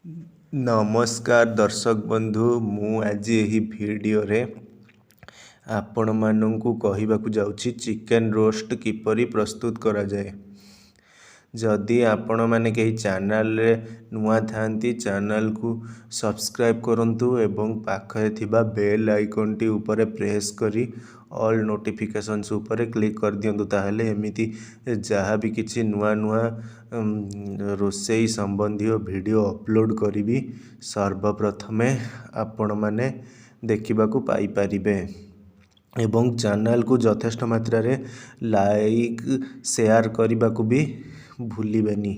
नमस्कार दर्शक बंधु मु आज यही वीडियो रे आपण मानू कहवाक जाऊँगी चिकेन रोस्ट किपरि प्रस्तुत करा जाए। जदि आपण माने कहीं चैनल रे नुआ थांती चैनल को सब्सक्राइब करंतु एवं पाखरे थिबा बेल आइकन टी ऊपर प्रेस करी ऑल नोटिफिकेशंस ऊपर क्लिक कर दियंतु ताहले एमिति जहाँ भी किछि नुआ नुआ रोषेई संबंधी वीडियो अपलोड करी सर्वप्रथमे आपण माने देखा पाई परिबे एवं चैनल को यथेष्ट मात्रा रे लाइक शेयर करने को भी भूलिबेनी।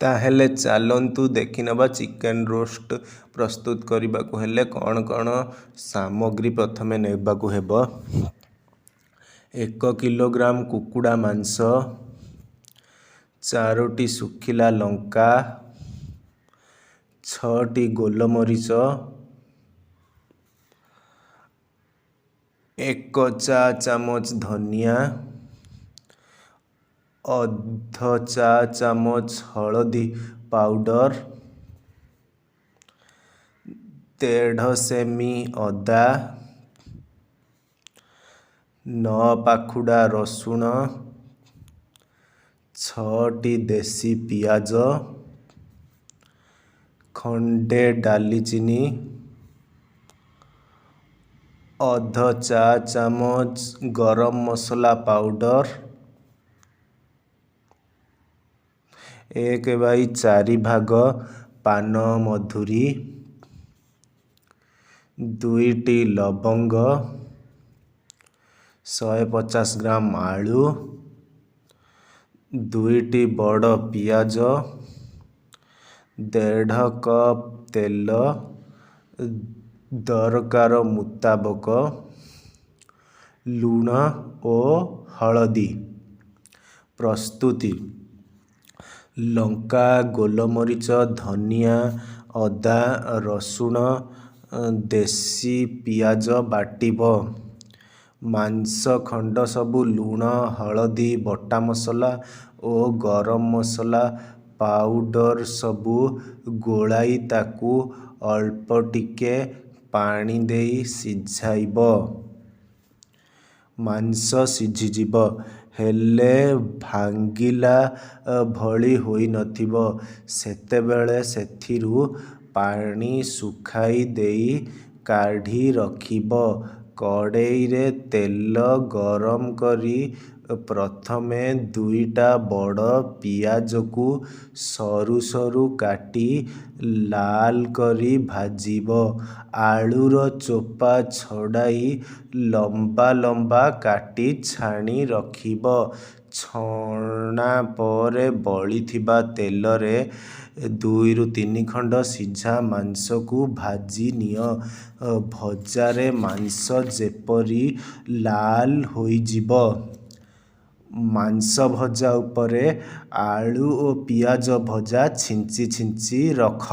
ताहेले चलंतु देखि नबा चिकेन रोस्ट प्रस्तुत करने को हेले कौन कौन सामग्री प्रथमे नेबा को हेबो। 1 किलोग्राम कुकुड़ा मांस, 4टी सुखिला लंका, 6टी गोलमरीच, 1 चा चामच धनिया, अर्ध चा चामच हलदी पाउडर, 1.5 सेमी अदा, 9 पाखुड़ा रसुण, 6टी देसी पियाज, खंडे डालीचीनी, अर्ध चा चामच गरम मसला पाउडर, 1/4 भाग पान मधुरी, 2टी लवंग, 150 ग्राम आलू, 2टी बड़ पियाज, 1.5 कप तेल, दरकार मुताबक लूण और हलदी। प्रस्तुति लंका गोलमरीच धनिया अदा रसुण देसी पियाज बाटिब, मांस खंड सबू लूण हलदी बटा मसला और गरम मसला पाउडर सबू गोलाई ताकू अल्प टिके पानी देई सिझाइब। मांस सिझीजिब हेले भांगिला भली होई नथिबो सेतेबेले सेथिरु पानी सुखाई देई काढ़ी रखिब। कड़ाई रे तेल गरम करी प्रथमे 2टा बड़ पियाज को सरू सरू काटी लाल करी भाजिब। आलूर चोपा छड़ाई लंबा लंबा काटी छाणी रखिब। छणा परे बली थिबा तेल रे 2-3 खंड सिझा मांस को भाजी नियो। भजारे मांस जेपरी लाल होई जिब। मांस भजा उपरे आलू और पियाज भजा छिंची छिंची रख।